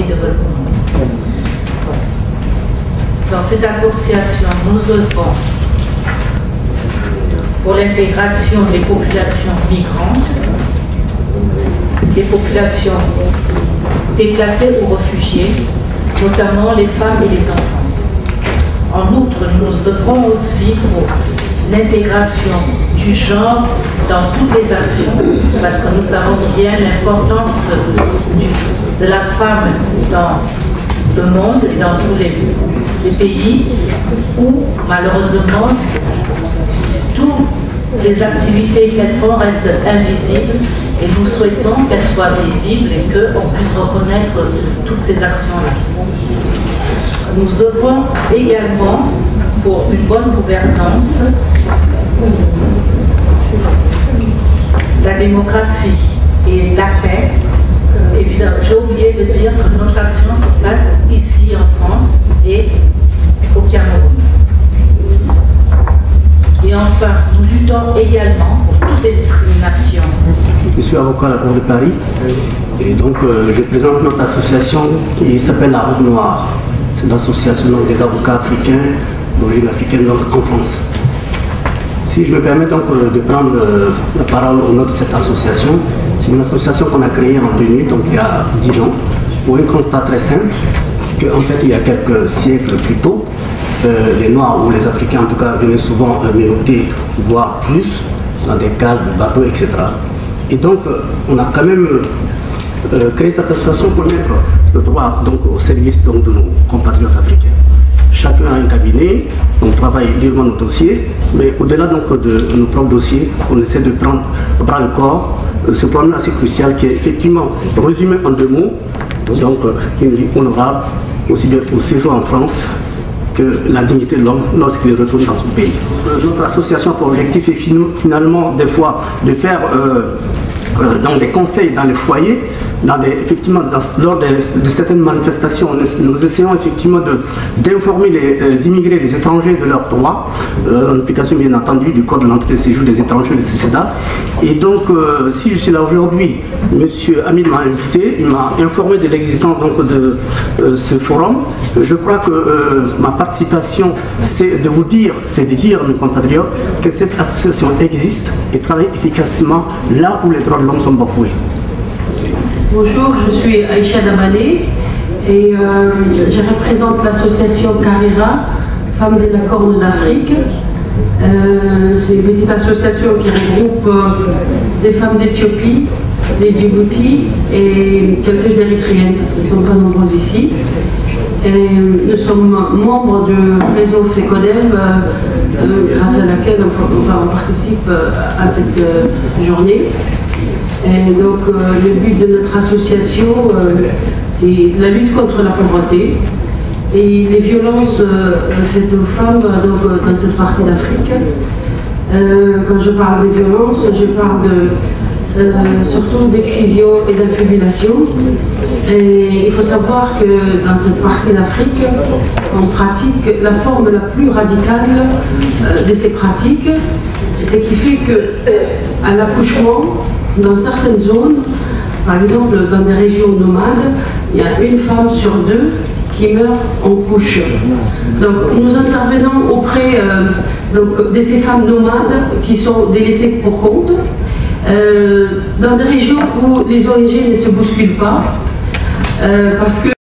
développement. Dans cette association, nous œuvrons pour l'intégration des populations migrantes, des populations déplacées ou réfugiées, notamment les femmes et les enfants. En outre, nous œuvrons aussi pour l'intégration du genre dans toutes les actions, parce que nous savons bien l'importance de la femme dans le monde, dans tous les pays où malheureusement toutes les activités qu'elles font restent invisibles, et nous souhaitons qu'elles soient visibles et qu'on puisse reconnaître toutes ces actions-là. Nous œuvrons également pour une bonne gouvernance, la démocratie et la paix. Évidemment, j'ai oublié de dire que notre action se passe ici en France et au Cameroun. Et enfin, nous luttons également pour toutes les discriminations. Je suis avocat à la Cour de Paris et donc je présente notre association qui s'appelle la Route Noire. C'est l'association des avocats africains d'origine africaine en France. Si je me permets donc de prendre la parole au nom de cette association, c'est une association qu'on a créée en 2000, donc il y a 10 ans, pour un constat très simple, qu'en fait il y a quelques siècles plus tôt, les Noirs ou les Africains en tout cas venaient souvent menottés, voire plus, dans des cases de bateaux, etc. Et donc on a quand même créé cette association pour mettre le droit donc, au service donc, de nos compatriotes africains. Chacun a un cabinet, on travaille durement nos dossiers, mais au-delà donc de nos propres dossiers, on essaie de prendre bras le corps ce problème assez crucial qui est effectivement résumé en 2 mots, donc une vie honorable, aussi bien au séjour en France que la dignité de l'homme lorsqu'il retourne dans son pays. Notre association a pour objectif est finalement des fois de faire dans des conseils dans les foyers, effectivement, lors de certaines manifestations, nous essayons effectivement d'informer les immigrés, les étrangers de leurs droits, en application bien entendu du Code de l'entrée et séjour des étrangers, le CCEDA. Et donc, si je suis là aujourd'hui, M. Hamid m'a invité, il m'a informé de l'existence de ce forum. Je crois que ma participation, c'est de vous dire, à mes compatriotes, que cette association existe et travaille efficacement là où les droits de l'homme sont bafoués. Bonjour, je suis Aïcha Damané et je représente l'association Carrera, Femmes de la Corne d'Afrique. C'est une petite association qui regroupe des femmes d'Éthiopie, des Djibouti et quelques Érythréennes parce qu'ils ne sont pas nombreux ici. Et nous sommes membres du réseau FECODEV grâce à laquelle on participe à cette journée. Et donc le but de notre association, c'est la lutte contre la pauvreté et les violences faites aux femmes donc, dans cette partie d'Afrique. Quand je parle des violences, je parle surtout d'excision et d'infibulation. Et il faut savoir que dans cette partie d'Afrique, on pratique la forme la plus radicale de ces pratiques, ce qui fait qu'à l'accouchement, dans certaines zones, par exemple dans des régions nomades, il y a une femme sur 2 qui meurt en couche. Donc nous intervenons auprès de ces femmes nomades qui sont délaissées pour compte, dans des régions où les ONG ne se bousculent pas, parce que